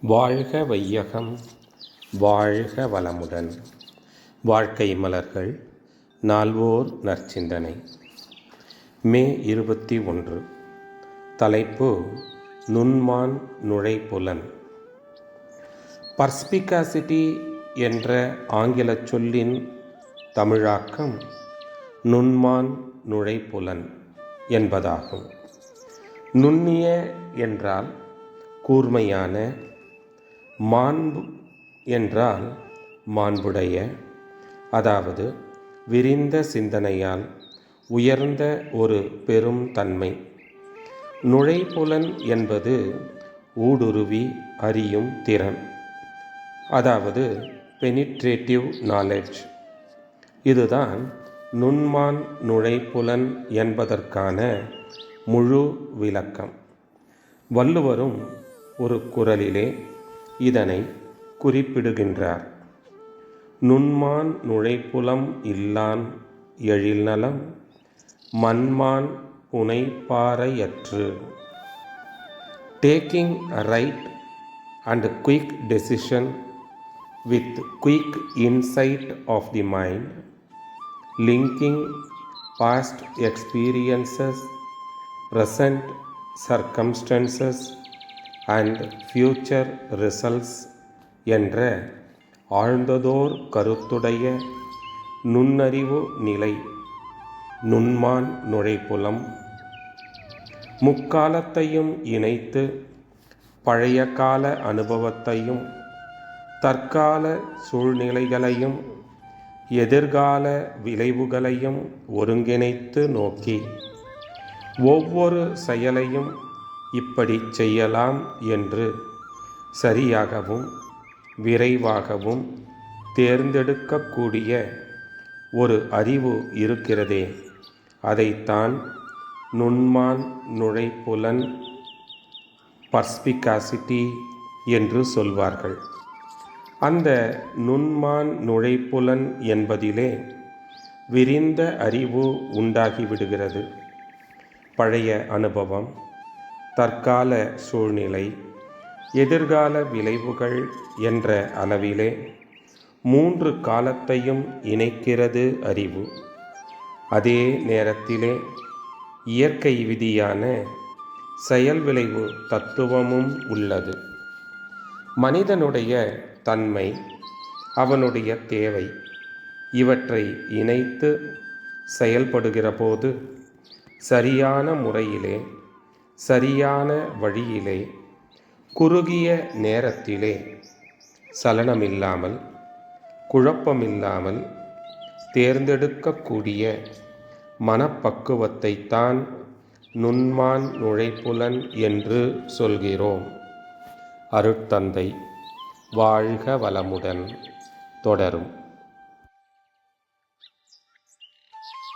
வாழ்க வையகம், வாழ்க வளமுடன். வாழ்க்கை மலர்கள் நால்வோர் நற்சிந்தனை. மே 21. தலைப்பு: நுண்மான் நுழைப்புலன். பர்ஸ்பிகாசிட்டி என்ற ஆங்கிலச் சொல்லின் தமிழாக்கம் நுண்மான் நுழைப்புலன் என்பதாகும். நுண்ணிய என்றால் கூர்மையான, மாண்பு என்றால் மாண்புடைய, அதாவது விரிந்த சிந்தனையால் உயர்ந்த ஒரு பெரும் தன்மை. நுழைப்புலன் என்பது ஊடுருவி அறியும் திறன், அதாவது பெனிட்ரேட்டிவ் நாலெட்ஜ். இதுதான் நுண்மான் நுழைப்புலன் என்பதற்கான முழு விளக்கம். வள்ளுவரும் ஒரு குறளிலே இதனை குறிப்பிடுகின்றார். நுண்மான் நுழைப்புலம் இல்லான் எழில்நலம், மண்மான் புனைப்பாரையற்று. Taking a right and quick decision with quick insight of the mind, linking past experiences, present circumstances and future results என்ற ஆழ்ந்ததோர் கருத்துடைய நுண்ணறிவு நிலை நுண்மான் நுழைப்புலம். முக்காலத்தையும் இணைத்து பழைய கால அனுபவத்தையும் தற்கால சூழ்நிலைகளையும் எதிர்கால விளைவுகளையும் ஒருங்கிணைத்து நோக்கி ஒவ்வொரு செயலையும் இப்படி செய்யலாம் என்று சரியாகவும் விரைவாகவும் தேர்ந்தெடுக்கக்கூடிய ஒரு அறிவு இருக்கிறதே, அதைத்தான் நுண்மான் நுழைப்புலன், பர்ஸ்பிகாசிட்டி என்று சொல்வார்கள். அந்த நுண்மான் நுழைப்புலன் என்பதிலே விரிந்த அறிவு உண்டாகிவிடுகிறது. பழைய அனுபவம், தற்கால சூழ்நிலை, எதிர்கால விளைவுகள் என்ற அளவிலே 3 காலத்தையும் இணைக்கிறது அறிவு. அதே நேரத்திலே இயற்கை விதியான செயல் விளைவு தத்துவமும் உள்ளது. மனிதனுடைய தன்மை, அவனுடைய தேவை, இவற்றை இணைத்து செயல்படுகிற போது சரியான முறையிலே, சரியான வழியிலே, குறுகிய நேரத்திலே, சலனமில்லாமல், குழப்பமில்லாமல் தேர்ந்தெடுக்கக்கூடிய மனப்பக்குவத்தைத்தான் நுண்மான் நுழைப்புலன் என்று சொல்கிறோம். அருட்தந்தை வாழ்க வளமுடன். தொடரும்.